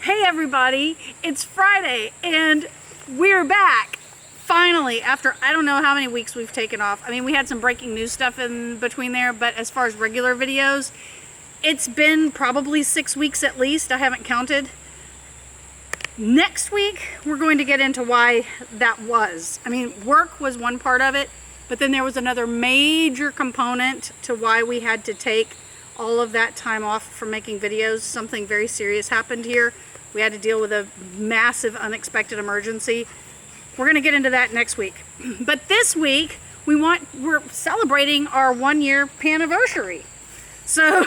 Hey everybody, it's Friday and we're back finally after I don't know how many weeks we've taken off. I mean, we had some breaking news stuff in between there, but as far as regular videos, it's been probably 6 weeks at least. I haven't counted. Next week, we're going to get into why that was. I mean, work was one part of it, but then there was another major component to why we had to take all of that time off from making videos. Something very serious happened here. We had to deal with a massive unexpected emergency. We're going to get into that next week. But this week, we're celebrating our 1-year Panaversary. So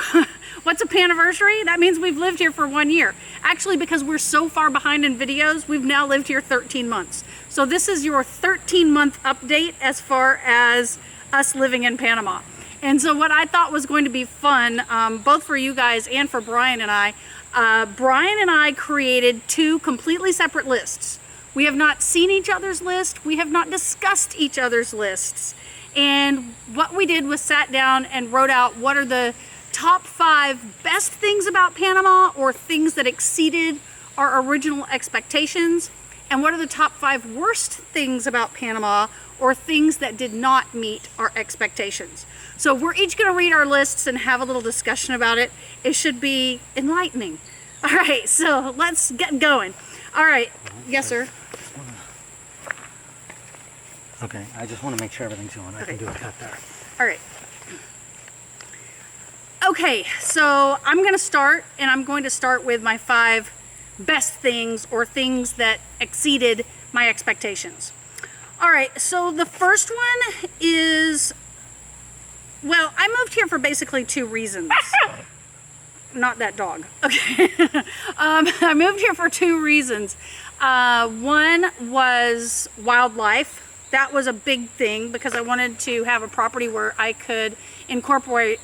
what's a Panaversary? That means we've lived here for 1 year. Actually, because we're so far behind in videos, we've now lived here 13 months. So this is your 13-month update as far as us living in Panama. And so what I thought was going to be fun, both for you guys and for Brian and I created 2 completely separate lists. We have not seen each other's list. We have not discussed each other's lists. And what we did was sat down and wrote out what are the top 5 best things about Panama or things that exceeded our original expectations, and what are the top 5 worst things about Panama or things that did not meet our expectations. So we're each going to read our lists and have a little discussion about it. It should be enlightening. All right, so let's get going. All right. Yes, sir. Okay, I just want to make sure everything's going. I can do a cut there. All right. Okay, so I'm going to start, and I'm going to start with my 5 best things or things that exceeded my expectations. All right, so the first one is, well, I moved here for basically 2 reasons. Not that dog. Okay. I moved here for 2 reasons. One was wildlife. That was a big thing because I wanted to have a property where I could incorporate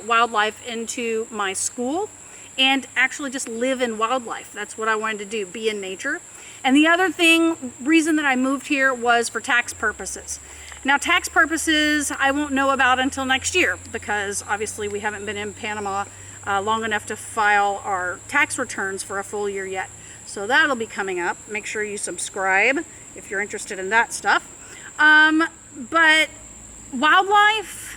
wildlife into my school and actually just live in wildlife. That's what I wanted to do, be in nature. And the other reason that I moved here was for tax purposes. Now, tax purposes I won't know about until next year because obviously we haven't been in Panama long enough to file our tax returns for a full year yet. So that'll be coming up. Make sure you subscribe if you're interested in that stuff. But wildlife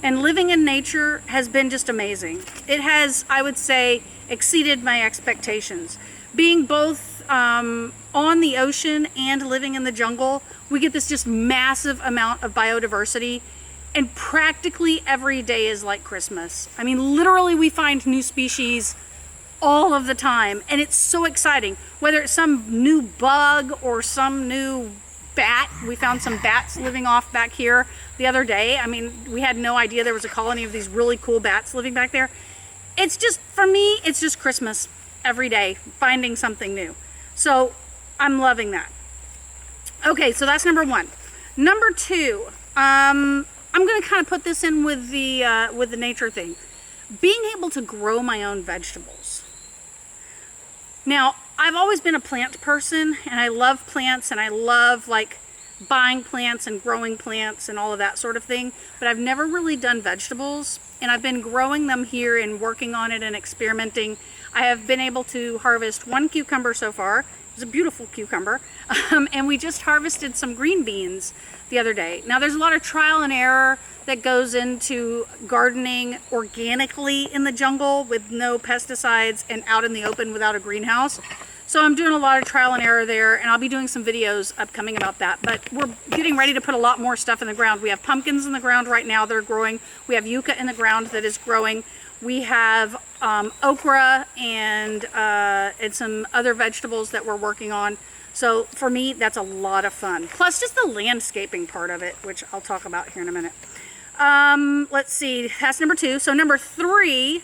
and living in nature has been just amazing. It has, I would say, exceeded my expectations. Being both on the ocean and living in the jungle, we get this just massive amount of biodiversity, and practically every day is like Christmas. I mean, literally we find new species all of the time, and it's so exciting. Whether it's some new bug or some new bat. We found some bats living off back here the other day. I mean, we had no idea there was a colony of these really cool bats living back there. It's just, for me, it's just Christmas every day, finding something new. So I'm loving that. Okay, so that's number 1. Number 2, I'm going to kind of put this in with the nature thing. Being able to grow my own vegetables. Now, I've always been a plant person, and I love plants, and I love like buying plants and growing plants and all of that sort of thing, but I've never really done vegetables, and I've been growing them here and working on it and experimenting. I have been able to harvest 1 cucumber so far. It's a beautiful cucumber, and we just harvested some green beans the other day. Now, there's a lot of trial and error that goes into gardening organically in the jungle with no pesticides and out in the open without a greenhouse. So I'm doing a lot of trial and error there, and I'll be doing some videos upcoming about that. But we're getting ready to put a lot more stuff in the ground. We have pumpkins in the ground right now that are growing. We have yucca in the ground that is growing. We have okra and some other vegetables that we're working on. So for me, that's a lot of fun. Plus just the landscaping part of it, which I'll talk about here in a minute. Let's see, that's number 2. So number 3,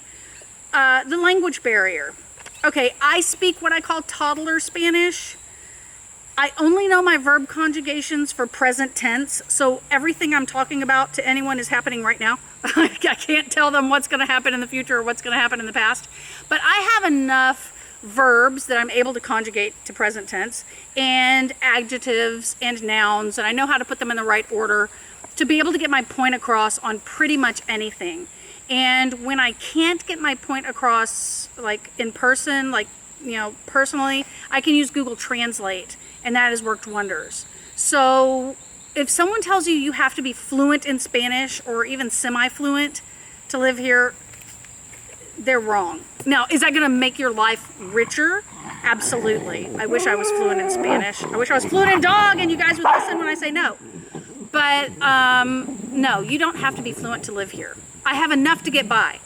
the language barrier. Okay, I speak what I call toddler Spanish. I only know my verb conjugations for present tense, so everything I'm talking about to anyone is happening right now. I can't tell them what's going to happen in the future or what's going to happen in the past. But I have enough verbs that I'm able to conjugate to present tense, and adjectives and nouns, and I know how to put them in the right order to be able to get my point across on pretty much anything. And when I can't get my point across, like in person, like, you know, personally, I can use Google Translate, and that has worked wonders. So if someone tells you you have to be fluent in Spanish or even semi-fluent to live here, they're wrong. Now, is that going to make your life richer? Absolutely. I wish I was fluent in Spanish. I wish I was fluent in dog and you guys would listen when I say no. But no, you don't have to be fluent to live here. I have enough to get by.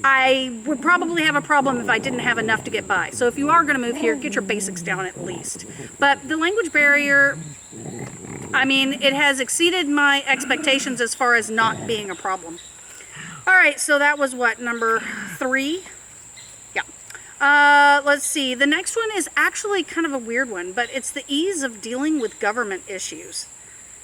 I would probably have a problem if I didn't have enough to get by. So if you are going to move here, get your basics down at least. But the language barrier, I mean, it has exceeded my expectations as far as not being a problem. All right, so that was what, number 3? Yeah. Let's see. The next one is actually kind of a weird one, but it's the ease of dealing with government issues.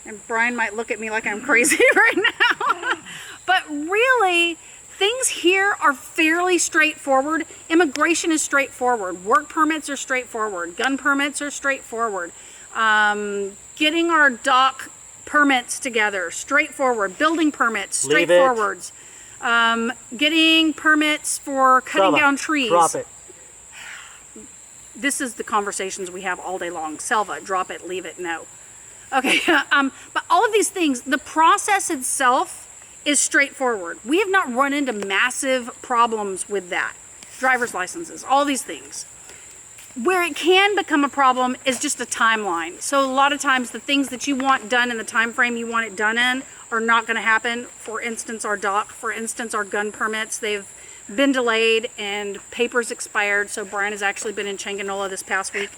And Brian might look at me like I'm crazy right now. But really, things here are fairly straightforward. Immigration is straightforward. Work permits are straightforward. Gun permits are straightforward. Getting our dock permits together, straightforward. Building permits, straightforwards. Getting permits for cutting down trees. Drop it. This is the conversations we have all day long. Selva, drop it, leave it, no. Okay, but all of these things, the process itself is straightforward. We have not run into massive problems with that. Driver's licenses, all these things. Where it can become a problem is just a timeline. So a lot of times the things that you want done in the time frame you want it done in are not going to happen. For instance, our dock, for instance, our gun permits, they've been delayed and papers expired. So Brian has actually been in Changanola this past week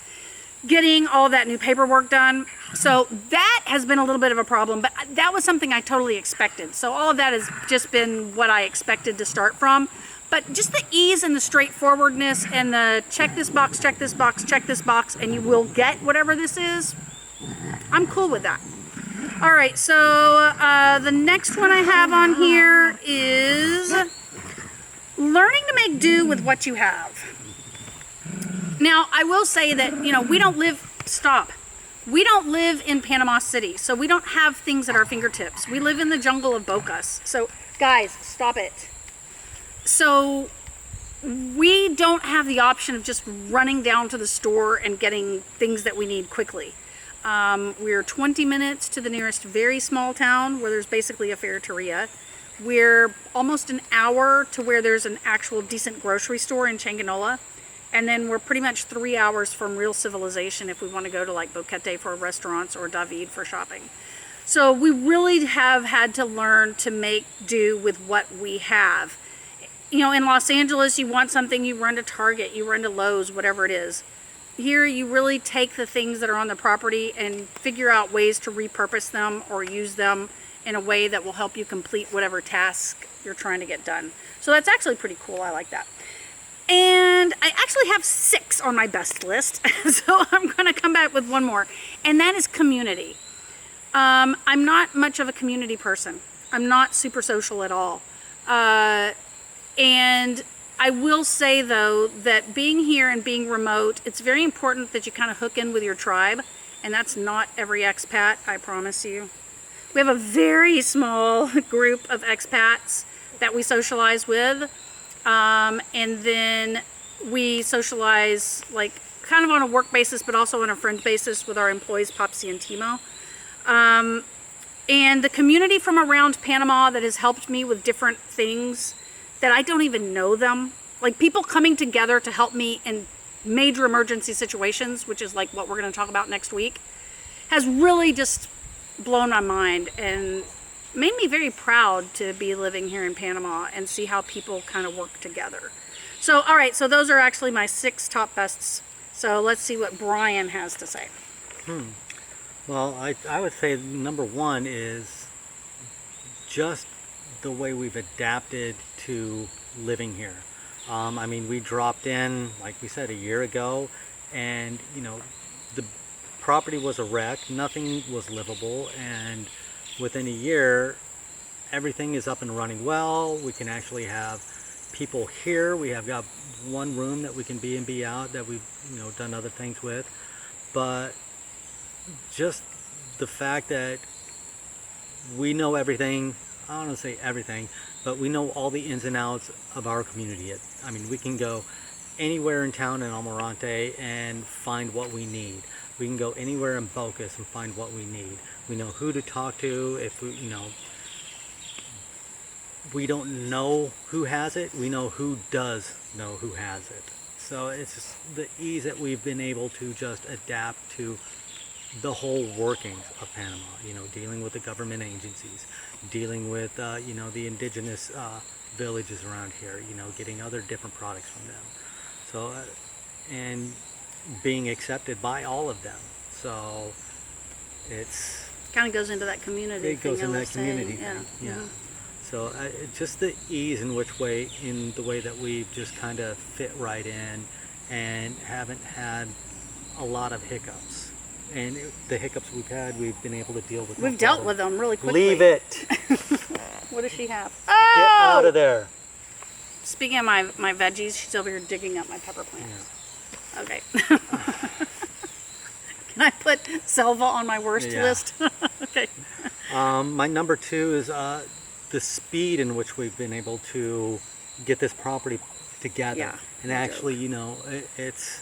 getting all that new paperwork done. So that has been a little bit of a problem, but that was something I totally expected. So all of that has just been what I expected to start from. But just the ease and the straightforwardness and the check this box, check this box, check this box, and you will get whatever this is, I'm cool with that. All right, so the next one I have on here is learning to make do with what you have. Now, I will say that, you know, we don't live in Panama City, so we don't have things at our fingertips. We live in the jungle of Bocas. So, guys, stop it. So, we don't have the option of just running down to the store and getting things that we need quickly. We're 20 minutes to the nearest very small town where there's basically a ferreteria. We're almost an hour to where there's an actual decent grocery store in Changanola. And then we're pretty much 3 hours from real civilization if we want to go to like Boquete for restaurants or David for shopping. So we really have had to learn to make do with what we have. You know, in Los Angeles, you want something, you run to Target, you run to Lowe's, whatever it is. Here, you really take the things that are on the property and figure out ways to repurpose them or use them in a way that will help you complete whatever task you're trying to get done. So that's actually pretty cool. I like that. And I actually have 6 on my best list, so I'm going to come back with one more, and that is community. I'm not much of a community person. I'm not super social at all. And I will say, though, that being here and being remote, it's very important that you kind of hook in with your tribe, and that's not every expat, I promise you. We have a very small group of expats that we socialize with. And then we socialize like kind of on a work basis, but also on a friend basis with our employees, Popsy and Timo. And the community from around Panama that has helped me with different things that I don't even know them, like people coming together to help me in major emergency situations, which is like what we're going to talk about next week, has really just blown my mind and made me very proud to be living here in Panama and see how people kind of work together. So, all right, so those are actually my 6 top bests. So let's see what Brian has to say. Well, I would say number 1 is just the way we've adapted to living here. I mean, we dropped in, like we said, a year ago, and, you know, the property was a wreck. Nothing was livable, and within a year, everything is up and running well. We can actually have people here. We have got one room that we can be in, be out, that we've, you know, done other things with. But just the fact that we know everything, I don't want to say everything, but we know all the ins and outs of our community. I mean, we can go anywhere in town in Almirante and find what we need. We can go anywhere in Bocas and find what we need. We know who to talk to. If we, we don't know who has it, we know who does know who has it. So it's just the ease that we've been able to just adapt to the whole workings of Panama, dealing with the government agencies, dealing with, the indigenous villages around here, getting other different products from them. So, and being accepted by all of them. So it's... Kind of goes into that community It goes thing in I that was saying, community yeah. thing, yeah. Mhm. So just the ease in the way that we've just kind of fit right in and haven't had a lot of hiccups. And the hiccups we've had, we've been able to deal with. We've dealt with them really quickly. Leave it. What does she have? Get out of there. Speaking of my veggies, she's over here digging up my pepper plants. Yeah. Okay. Can I put Selva on my worst Yeah. list? Okay. My number 2 is the speed in which we've been able to get this property together. Yeah, And no actually, it's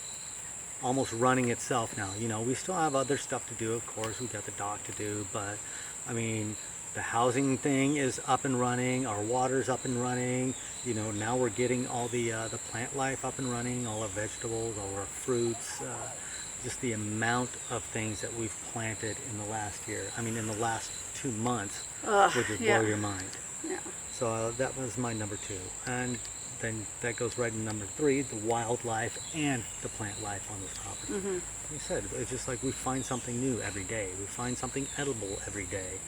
almost running itself now. We still have other stuff to do, of course. We've got the dock to do, but I mean, the housing thing is up and running. Our water's up and running. Now we're getting all the plant life up and running, all our vegetables, all our fruits, just the amount of things that we've planted in the last year. I mean, in the last 2 months, would just blow your mind. Yeah. So that was my number 2. And then that goes right in number 3, the wildlife and the plant life on this property. Mm-hmm. Like you said, it's just like we find something new every day. We find something edible every day.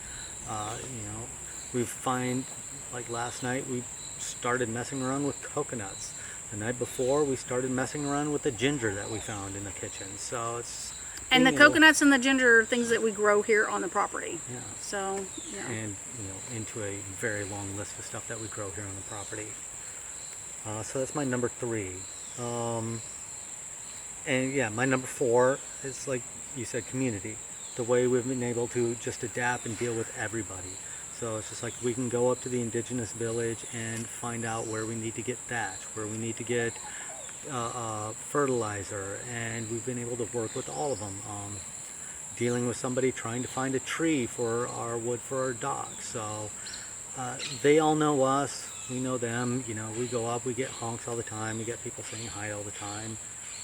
We find, like last night, we started messing around with coconuts. The night before, we started messing around with the ginger that we found in the kitchen. So it's... And the coconuts and the ginger are things that we grow here on the property. Yeah. So, yeah. And, into a very long list of stuff that we grow here on the property. So that's my number 3. And yeah, my number 4 is, like you said, community. The way we've been able to just adapt and deal with everybody. So it's just like we can go up to the indigenous village and find out where we need to get thatch, where we need to get fertilizer, and we've been able to work with all of them. Dealing with somebody trying to find a tree for our wood for our dock. So they all know us, we know them. We go up, we get honks all the time, we get people saying hi all the time,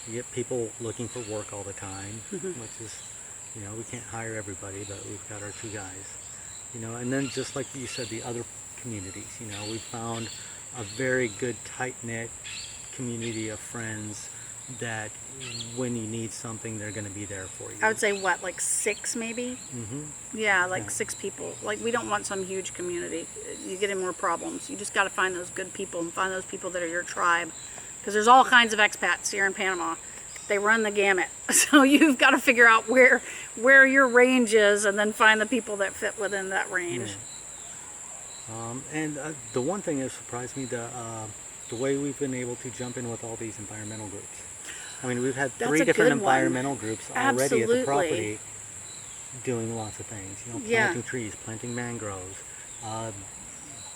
we get people looking for work all the time, which is, we can't hire everybody, but we've got our 2 guys. And then just like you said, the other communities, we found a very good tight-knit community of friends that when you need something, they're going to be there for you. I would say, what, like 6 maybe? Mm-hmm. Yeah, like 6 people. Like, we don't want some huge community. You get in more problems. You just got to find those good people and find those people that are your tribe. Because there's all kinds of expats here in Panama. They run the gamut. So you've got to figure out where your range is and then find the people that fit within that range. Yeah. And the one thing that surprised me, the way we've been able to jump in with all these environmental groups. I mean, we've had That's 3 a different good one. environmental groups already at the Absolutely. property doing lots of things. Yeah. Planting trees, planting mangroves,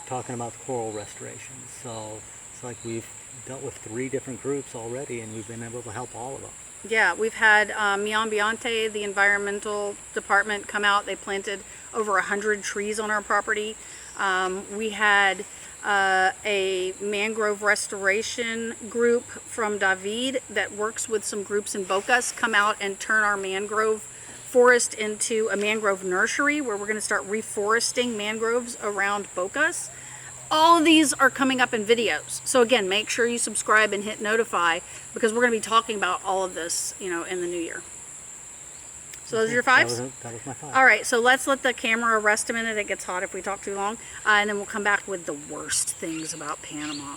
talking about coral restoration. So it's like we've dealt with 3 different groups already, and we've been able to help all of them. Yeah, we've had Mi Ambiente, the environmental department, come out. They planted over 100 trees on our property. We had a mangrove restoration group from David that works with some groups in Bocas come out and turn our mangrove forest into a mangrove nursery where we're going to start reforesting mangroves around Bocas. All of these are coming up in videos. So again, make sure you subscribe and hit notify because we're going to be talking about all of this, in the new year. So those are your 5s? That was my 5. All right, so let's let the camera rest a minute. It gets hot if we talk too long. And then we'll come back with the worst things about Panama.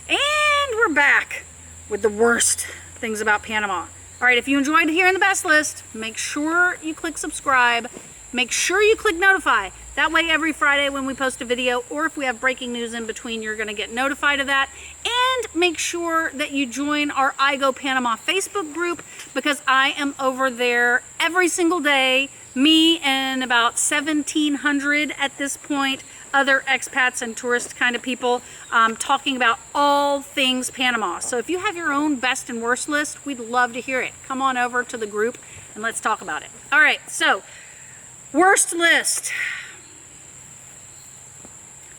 And we're back with the worst things about Panama. All right, if you enjoyed hearing the best list, make sure you click subscribe. Make sure you click notify. That way every Friday when we post a video or if we have breaking news in between, you're gonna get notified of that. And make sure that you join our I Go Panama Facebook group because I am over there every single day. Me and about 1,700 at this point other expats and tourist kind of people talking about all things Panama. So if you have your own best and worst list, we'd love to hear it. Come on over to the group and let's talk about it. All right, so worst list.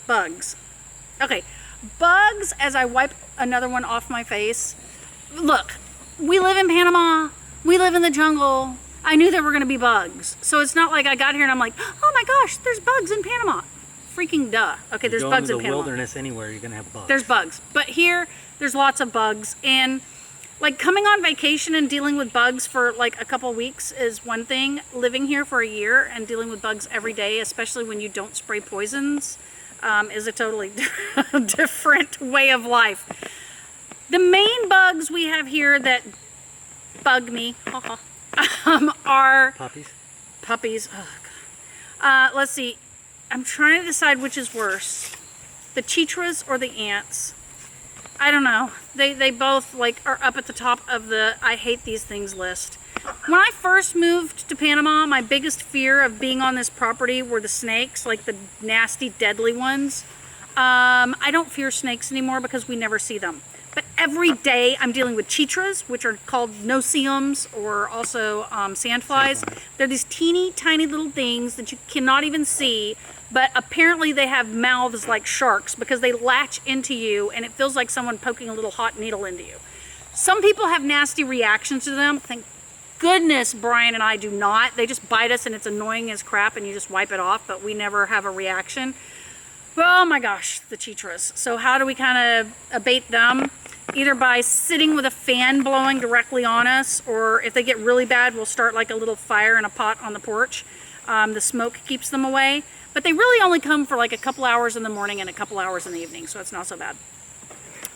Bugs. Okay, bugs, as I wipe another one off my face. Look, we live in Panama. We live in the jungle. I knew there were going to be bugs. So it's not like I got here and I'm like, oh my gosh, there's bugs in Panama. Freaking duh. Okay, there's bugs in Panama. The wilderness anywhere, you're going to have bugs. There's bugs. But here, there's lots of bugs. And like coming on vacation and dealing with bugs for like a couple weeks is one thing. Living here for a year and dealing with bugs every day, especially when you don't spray poisons, is a totally different way of life. The main bugs we have here that bug me are puppies. Oh, God. Let's see. I'm trying to decide which is worse, the chitras or the ants. I don't know. They both like are up at the top of the I hate these things list. When I first moved to Panama, my biggest fear of being on this property were the snakes, like the nasty, deadly ones. I don't fear snakes anymore because we never see them. But every day I'm dealing with chitras, which are called no-see-ums, or also sandflies. They're these teeny tiny little things that you cannot even see, but apparently they have mouths like sharks because they latch into you and it feels like someone poking a little hot needle into you. Some people have nasty reactions to them. Thank goodness Brian and I do not. They just bite us and it's annoying as crap and you just wipe it off, but we never have a reaction. Oh my gosh, the chitras. So how do we kind of abate them? Either by sitting with a fan blowing directly on us, or if they get really bad, we'll start like a little fire in a pot on the porch. The smoke keeps them away. But they really only come for like a couple hours in the morning and a couple hours in the evening, so it's not so bad.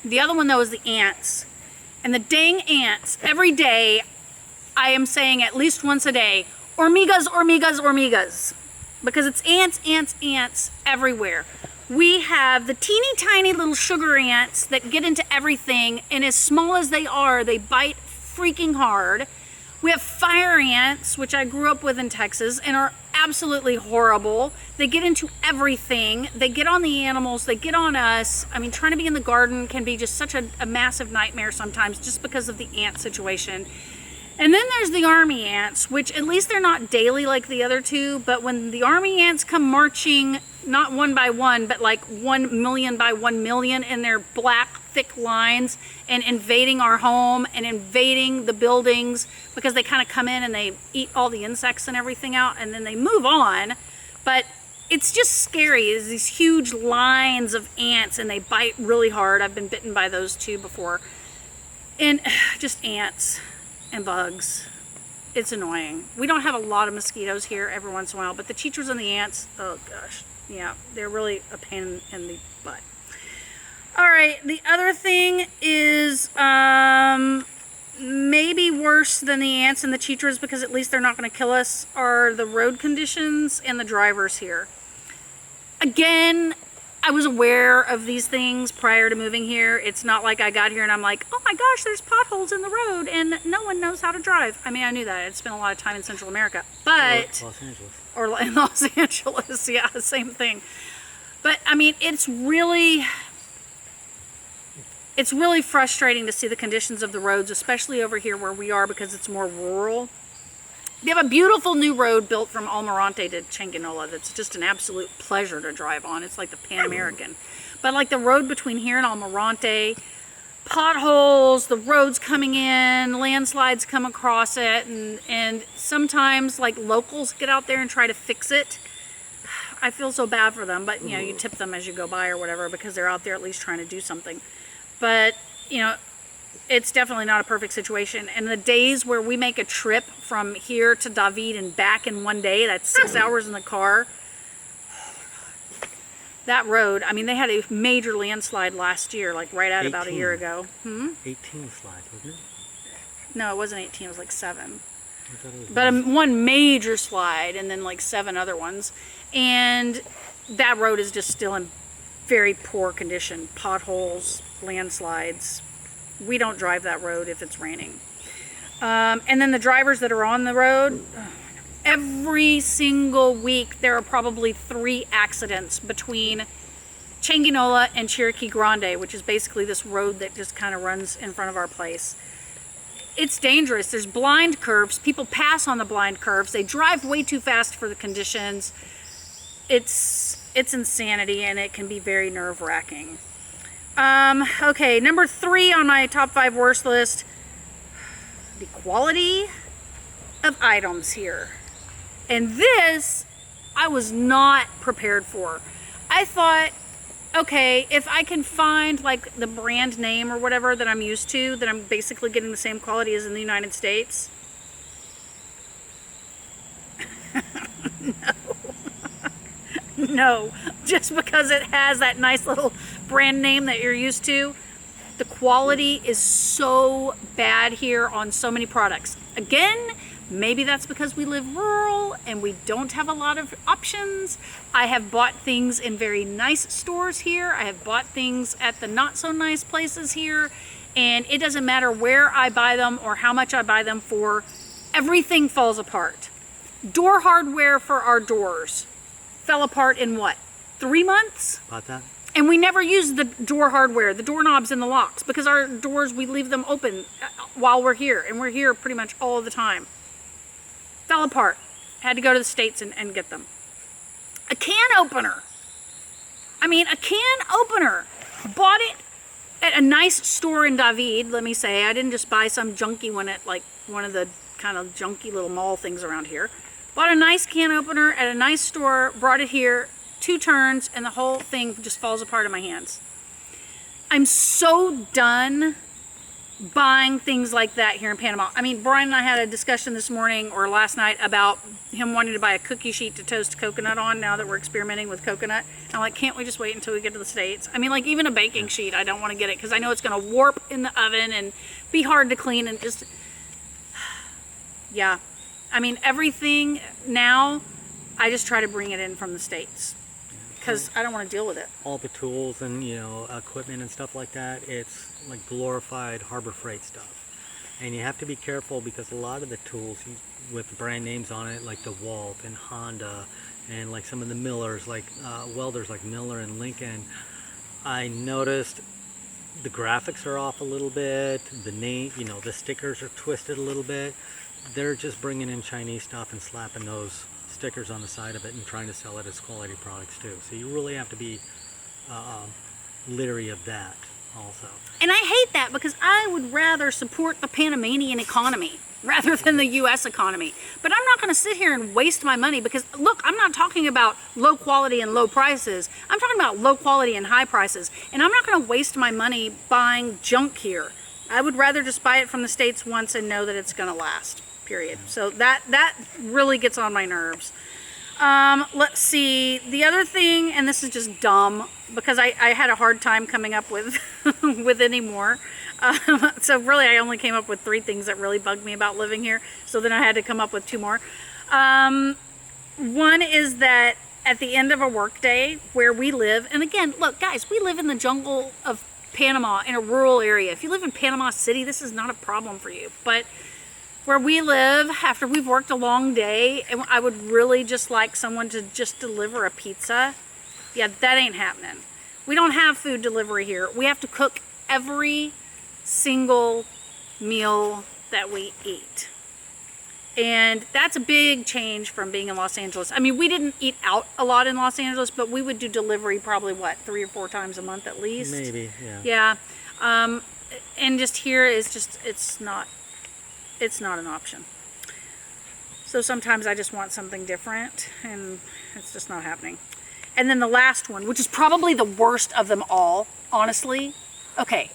The other one though is the ants. And the dang ants, every day I am saying at least once a day, hormigas, hormigas, hormigas. Because it's ants, ants, ants everywhere. We have the teeny tiny little sugar ants that get into everything, and as small as they are, they bite freaking hard. We have fire ants, which I grew up with in Texas, and are absolutely horrible. They get into everything. They get on the animals, they get on us. I mean, trying to be in the garden can be just such a massive nightmare sometimes just because of the ant situation. And then there's the army ants, which at least they're not daily like the other two, but when the army ants come marching, not one by one, but like 1 million by 1 million in their black, thick lines and invading our home and invading the buildings because they kind of come in and they eat all the insects and everything out and then they move on. But it's just scary. There's these huge lines of ants and they bite really hard. I've been bitten by those too before. And just ants and bugs. It's annoying. We don't have a lot of mosquitoes here every once in a while, but the chitras and the ants, oh gosh, yeah, they're really a pain in the butt. All right, the other thing is maybe worse than the ants and the chitras, because at least they're not going to kill us, are the road conditions and the drivers here. Again, I was aware of these things prior to moving here. It's not like I got here and I'm like, oh my gosh, there's potholes in the road and no one knows how to drive. I mean, I knew that. I'd spent a lot of time in Central America, but... Los Angeles. Or in Los Angeles, yeah, same thing. But, I mean, it's really frustrating to see the conditions of the roads, especially over here where we are because it's more rural. They have a beautiful new road built from Almirante to Changuinola that's just an absolute pleasure to drive on. It's like the Pan American. But like the road between here and Almirante, potholes, the roads coming in, landslides come across it, and sometimes like locals get out there and try to fix it. I feel so bad for them, but you know, you tip them as you go by or whatever because they're out there at least trying to do something. But, you know, it's definitely not a perfect situation. And the days where we make a trip from here to David and back in one day, that's 6 hours in the car. That road, I mean, they had a major landslide last year, like right at about a year ago. 18 slide, wasn't it? No, it wasn't 18, it was like 7. But one major slide and then like 7 other ones. And that road is just still in very poor condition. Potholes, landslides. We don't drive that road if it's raining. And then the drivers that are on the road, every single week there are probably 3 accidents between Changinola and Cherokee Grande, which is basically this road that just kind of runs in front of our place. It's dangerous. There's blind curves. People pass on the blind curves. They drive way too fast for the conditions. It's insanity, and it can be very nerve-wracking. Okay, number 3 on my top 5 worst list, the quality of items here. And this, I was not prepared for. I thought, okay, if I can find like the brand name or whatever that I'm used to, that I'm basically getting the same quality as in the United States. No, just because it has that nice little brand name that you're used to, the quality is so bad here on so many products. Again, maybe that's because we live rural and we don't have a lot of options. I have bought things in very nice stores here. I have bought things at the not so nice places here, and it doesn't matter where I buy them or how much I buy them for, everything falls apart. Door hardware for our doors fell apart in what, 3 months? About that. And we never use the door hardware, the doorknobs and the locks, because our doors, we leave them open while we're here, and we're here pretty much all the time. Fell apart. Had to go to the States and get them. A can opener. I mean, a can opener. Bought it at a nice store in David, let me say. I didn't just buy some junky one at like one of the kind of junky little mall things around here. Bought a nice can opener at a nice store, brought it here, 2 turns, and the whole thing just falls apart in my hands. I'm so done buying things like that here in Panama. I mean, Brian and I had a discussion this morning or last night about him wanting to buy a cookie sheet to toast coconut on now that we're experimenting with coconut. And I'm like, can't we just wait until we get to the States? I mean, like even a baking sheet, I don't want to get it because I know it's going to warp in the oven and be hard to clean and just, yeah. I mean, everything now, I just try to bring it in from the States because I don't want to deal with it. All the tools and, you know, equipment and stuff like that, it's like glorified Harbor Freight stuff. And you have to be careful because a lot of the tools with the brand names on it, like DeWalt and Honda, and like some of the Millers, like welders like Miller and Lincoln, I noticed the graphics are off a little bit, the name, you know, the stickers are twisted a little bit. They're just bringing in Chinese stuff and slapping those stickers on the side of it and trying to sell it as quality products too. So you really have to be leery of that also. And I hate that because I would rather support the Panamanian economy rather than the U.S. economy. But I'm not going to sit here and waste my money because, look, I'm not talking about low quality and low prices. I'm talking about low quality and high prices. And I'm not going to waste my money buying junk here. I would rather just buy it from the States once and know that it's going to last, period. So that really gets on my nerves. Let's see. The other thing, and this is just dumb because I had a hard time coming up with with any more. So really I only came up with 3 things that really bugged me about living here. So then I had to come up with 2 more. One is that at the end of a work day where we live, and again, look guys, we live in the jungle of Panama in a rural area. If you live in Panama City, this is not a problem for you. But where we live, after we've worked a long day, and I would really just like someone to just deliver a pizza. Yeah, that ain't happening. We don't have food delivery here. We have to cook every single meal that we eat. And that's a big change from being in Los Angeles. I mean, we didn't eat out a lot in Los Angeles, but we would do delivery probably, what, 3 or 4 times a month at least? Maybe, yeah. Yeah. And just here is just, it's not an option. So sometimes I just want something different, and it's just not happening. And then the last one, which is probably the worst of them all, honestly. Okay.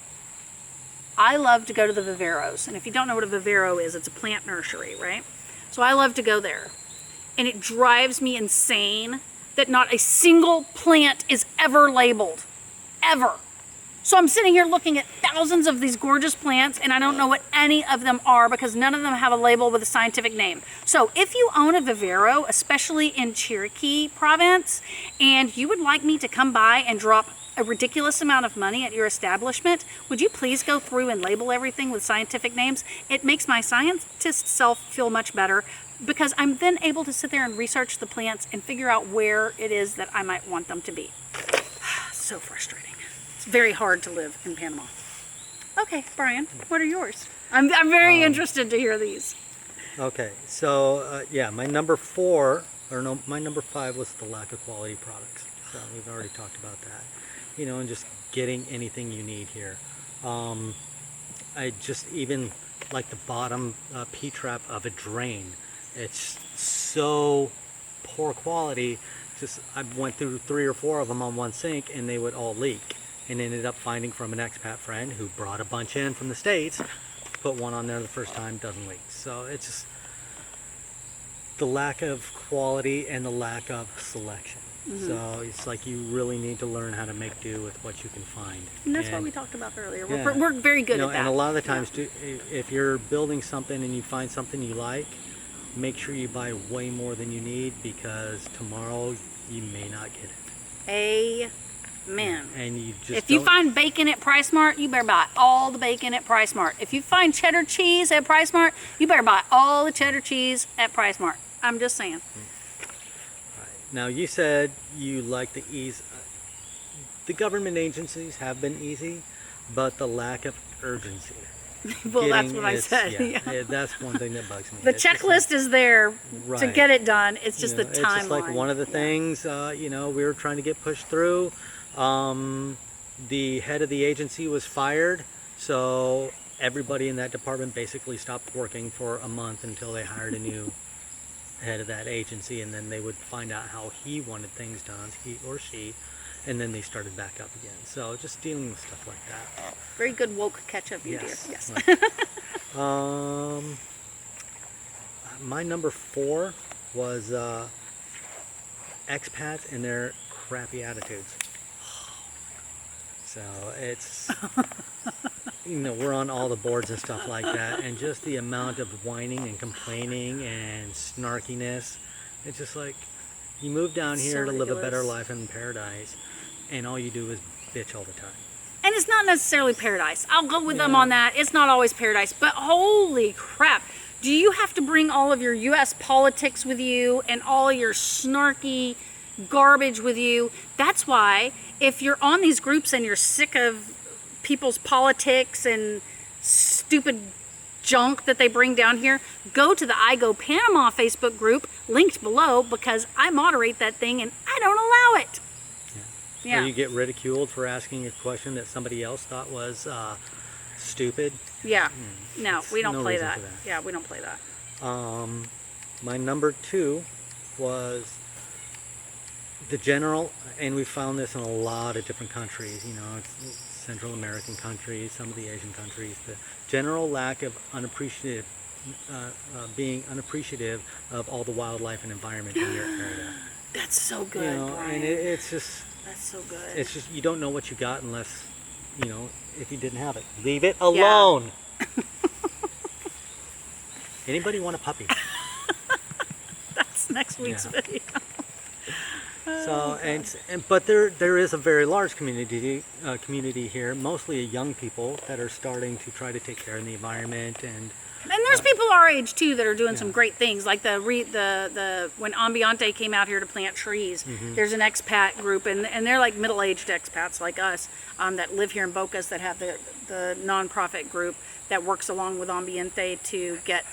I love to go to the viveros. And if you don't know what a vivero is, it's a plant nursery, right? So I love to go there. And it drives me insane that not a single plant is ever labeled. Ever. So I'm sitting here looking at thousands of these gorgeous plants, and I don't know what any of them are because none of them have a label with a scientific name. So if you own a vivero, especially in Cherokee province, and you would like me to come by and drop a ridiculous amount of money at your establishment, would you please go through and label everything with scientific names? It makes my scientist self feel much better. because I'm then able to sit there and research the plants and figure out where it is that I might want them to be. So frustrating. It's very hard to live in Panama. Okay, Brian, what are yours? I'm very interested to hear these. Okay, so yeah, my number 4, or no, my number 5 was the lack of quality products. So we've already talked about that. You know, and just getting anything you need here. I just even like the bottom P-trap of a drain. It's so poor quality. Just I went through 3 or 4 of them on one sink, and they would all leak. And ended up finding from an expat friend who brought a bunch in from the States, put one on there the first time, doesn't leak. So it's just the lack of quality and the lack of selection. So it's like you really need to learn how to make do with what you can find. And that's what we talked about earlier. Yeah. We're very good at that. And a lot of the times, too, if you're building something and you find something you like, make sure you buy way more than you need, because tomorrow you may not get it. Amen. And you just if you find bacon at Price Mart, you better buy all the bacon at Price Mart. If you find cheddar cheese at Price Mart, you better buy all the cheddar cheese at Price Mart. I'm just saying. Now, you said you like the ease. The government agencies have been easy, but the lack of urgency. Well, that's what I said. Yeah, that's one thing that bugs me. The checklist is there to get it done. It's just the timeline. It's just like one of the things, you know, we were trying to get pushed through. The head of the agency was fired, so everybody in that department basically stopped working for a month until they hired a new head of that agency, and then they would find out how he wanted things done, he or she, and then they started back up again. So just dealing with stuff like that. Very good woke catch-up, you Yes. dear. Yes. My number 4 was expats and their crappy attitudes. So it's, you know, we're on all the boards and stuff like that, and just the amount of whining and complaining and snarkiness. It's just like, you move down here to live a better life in paradise, and all you do is bitch all the time. And it's not necessarily paradise. I'll go with them on that. It's not always paradise, but holy crap. Do you have to bring all of your U.S. politics with you and all your snarky garbage with you? That's why if you're on these groups and you're sick of people's politics and stupid junk that they bring down here, go to the I Go Panama Facebook group linked below, because I moderate that thing and I don't allow it. Or you get ridiculed for asking a question that somebody else thought was stupid. Yeah. No, we don't play reason that. for that. Yeah, we don't play that. My number 2 was the general, and we found this in a lot of different countries, you know, it's Central American countries, some of the Asian countries, the general lack of being unappreciative of all the wildlife and environment in your area. That's so good, You know, Brian. and it's just, That's so good. it's just, you don't know what you got unless, you know, if you didn't have it. Leave it alone. Anybody want a puppy? That's next week's video. So but there is a very large community here, mostly young people that are starting to try to take care of the environment, and there's people our age too that are doing some great things, like the when Ambiente came out here to plant trees. There's an expat group, and they're like middle-aged expats like us that live here in Bocas, that have the nonprofit group that works along with Ambiente to get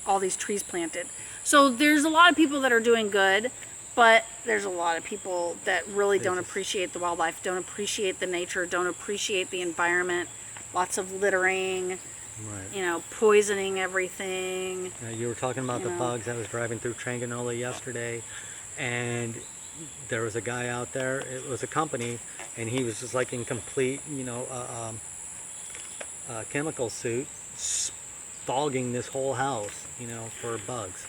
all these trees planted. So there's a lot of people that are doing good. But there's a lot of people that really don't appreciate the wildlife, don't appreciate the nature, don't appreciate the environment. Lots of littering, you know, poisoning everything. You were talking about the bugs. I was driving through Tranganola yesterday, and there was a guy out there. It was a company, and he was just like in complete, you know, chemical suit, fogging this whole house, you know, for bugs.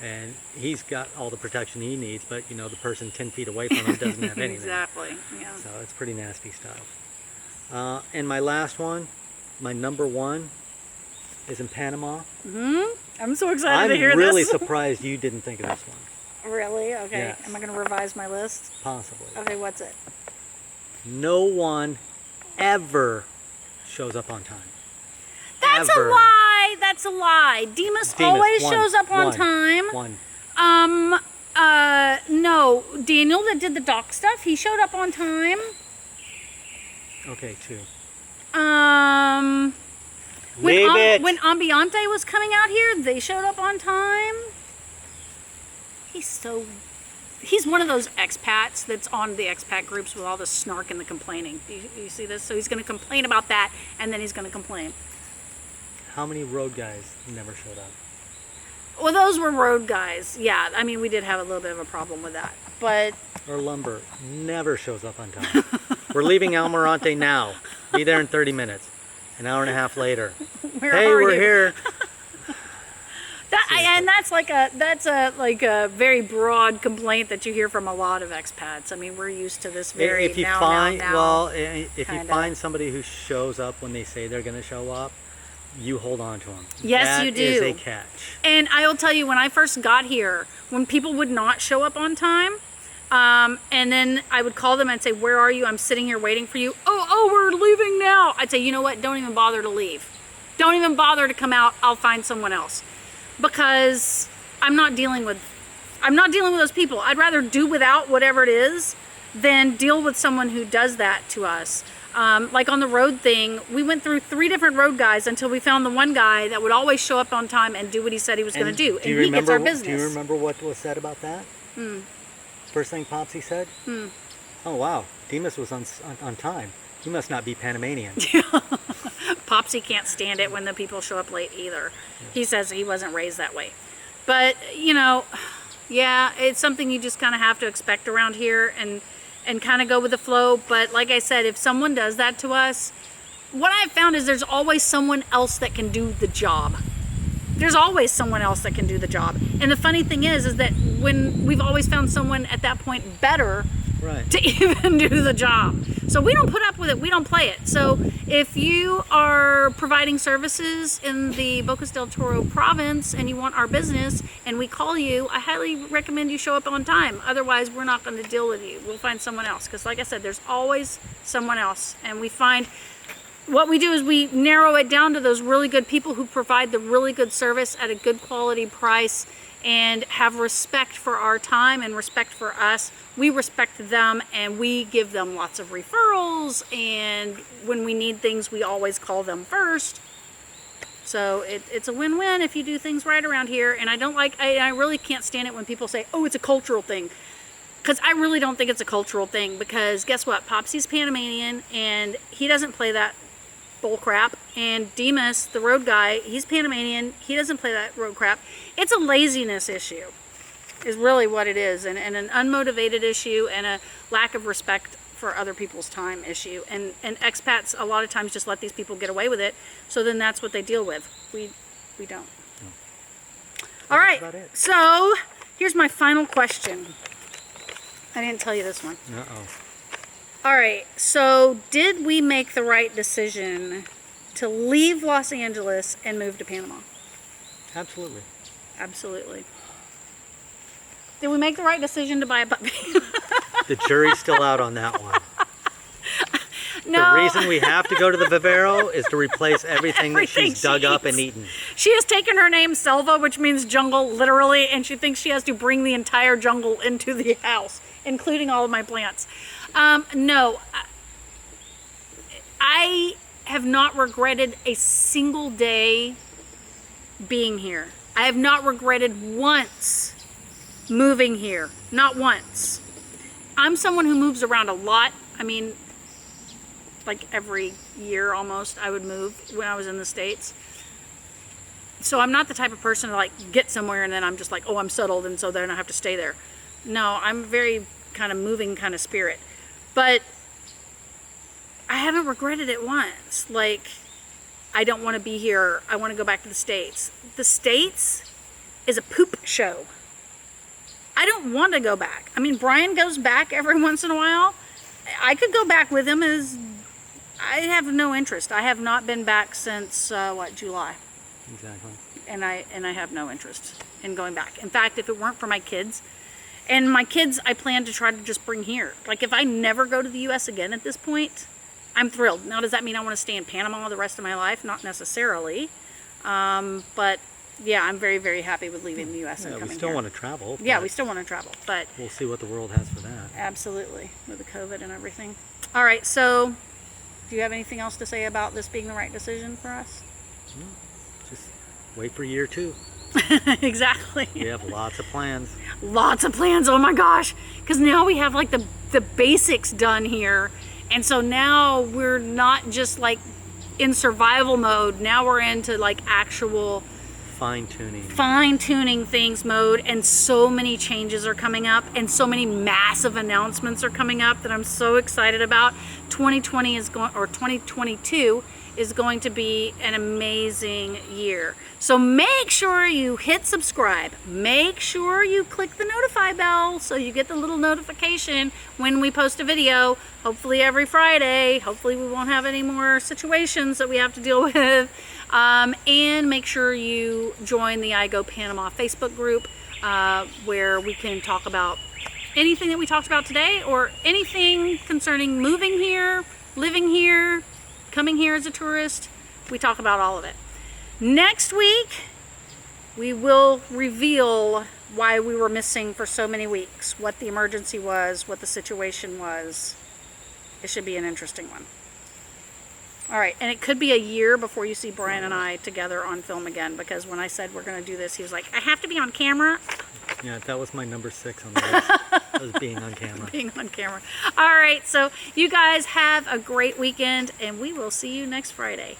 And he's got all the protection he needs, but you know, the person 10 feet away from him doesn't have anything. Exactly. Yeah. So it's pretty nasty stuff. And my last one, my number 1, is in Panama. I'm so excited to hear I'm really this. surprised you didn't think of this one. Really? Okay. Yes. Am I going to revise my list? Possibly. Okay, what's it? No one ever shows up on time. That's Ever. a lie. That's a lie. Demas Demas, always one, shows up on one, time. One. No. Daniel that did the dock stuff, he showed up on time. Okay, 2. When, Leave it. when Ambiante was coming out here, they showed up on time. He's one of those expats that's on the expat groups with all the snark and the complaining. Do you see this? So he's going to complain about that, and then he's going to complain. How many road guys never showed up? Well, those were road guys. Yeah, I mean, we did have a little bit of a problem with that. But Or lumber never shows up on time. We're leaving Almirante now. Be there in 30 minutes. An hour and a half later. Hey, we're here. And that's a very broad complaint that you hear from a lot of expats. I mean, we're used to this very If you find somebody who shows up when they say they're going to show up, you hold on to them. Yes, you do. That is a catch. And I will tell you, when I first got here, when people would not show up on time, and then I would call them and say, "Where are you? I'm sitting here waiting for you." Oh, we're leaving now. I'd say, you know what? Don't even bother to leave. Don't even bother to come out. I'll find someone else, because I'm not dealing with those people. I'd rather do without whatever it is than deal with someone who does that to us. Like on the road thing, we went through 3 different road guys until we found the one guy that would always show up on time and do what he said he was going to do. And he gets our business. Do you remember what was said about that? First thing Popsy said? Oh, wow. Demas was on time. He must not be Panamanian. Popsy can't stand it when the people show up late either. He says he wasn't raised that way. But, yeah, it's something you just kind of have to expect around here and kind of go with the flow. But like I said, if someone does that to us, what I've found is there's always someone else that can do the job. There's always someone else that can do the job. And the funny thing is that when we've always found someone at that point better to even do the job. So we don't put up with it. We don't play it. So if you are providing services in the Bocas del Toro province and you want our business and we call you, I highly recommend you show up on time. Otherwise, we're not going to deal with you. We'll find someone else. Because like I said, there's always someone else. And we find what we do is we narrow it down to those really good people who provide the really good service at a good quality price and have respect for our time and respect for us. We respect them and we give them lots of referrals, and when we need things we always call them first. So it's a win-win if you do things right around here. And I really can't stand it when people say, oh, it's a cultural thing. Because I really don't think it's a cultural thing, because guess what? Popsy's Panamanian and he doesn't play that bull crap, and Demas, the road guy, he's Panamanian, he doesn't play that road crap. It's a laziness issue is really what it is, and an unmotivated issue and a lack of respect for other people's time issue, and expats a lot of times just let these people get away with it, so then that's what they deal with. We don't. No. All right, so here's my final question. I didn't tell you this one. All right, so did we make the right decision to leave Los Angeles and move to Panama? Absolutely. Absolutely. Did we make the right decision to buy a puppy? The jury's still out on that one. No. The reason we have to go to the vivero is to replace everything that she's dug up and eaten. She has taken her name Selva, which means jungle, literally, and she thinks she has to bring the entire jungle into the house, including all of my plants. No, I have not regretted a single day being here. I have not regretted once moving here, not once. I'm someone who moves around a lot. I mean, like every year almost I would move when I was in the States. So I'm not the type of person to like get somewhere and then I'm just like, oh, I'm settled and so then I have to stay there. No, I'm very kind of moving kind of spirit. But I haven't regretted it once. Like, I don't want to be here. I want to go back to the States. The States is a poop show. I don't want to go back. I mean, Brian goes back every once in a while. I could go back with him. I have no interest. I have not been back since, July. Exactly. And I have no interest in going back. In fact, if it weren't for my kids, and my kids I plan to try to just bring here. Like, if I never go to the U.S. again at this point, I'm thrilled. Now, does that mean I want to stay in Panama the rest of my life? Not necessarily. But yeah, I'm very, very happy with leaving the U.S. and Yeah, we coming still here. want to travel. Yeah, but we still want to travel, but we'll see what the world has for that. absolutely, with the COVID and everything. All right, so do you have anything else to say about this being the right decision for us? Just wait for year 2. Exactly. We have lots of plans. Lots of plans. Oh my gosh. Because now we have like the basics done here. And so now we're not just like in survival mode. Now we're into like actual fine tuning things mode. And so many changes are coming up and so many massive announcements are coming up that I'm so excited about. 2020 is going, or 2022 is going to be an amazing year. So make sure you hit subscribe. Make sure you click the notify bell so you get the little notification when we post a video, hopefully every Friday. Hopefully we won't have any more situations that we have to deal with. And make sure you join the I Go Panama Facebook group where we can talk about anything that we talked about today or anything concerning moving here, living here, coming here as a tourist. We talk about all of it. Next week, we will reveal why we were missing for so many weeks, what the emergency was, what the situation was. It should be an interesting one. All right, and it could be a year before you see Brian and I together on film again, because when I said we're going to do this, he was like, I have to be on camera. Yeah, that was my number 6 on the list. Was being on camera. Being on camera. All right, so you guys have a great weekend, and we will see you next Friday.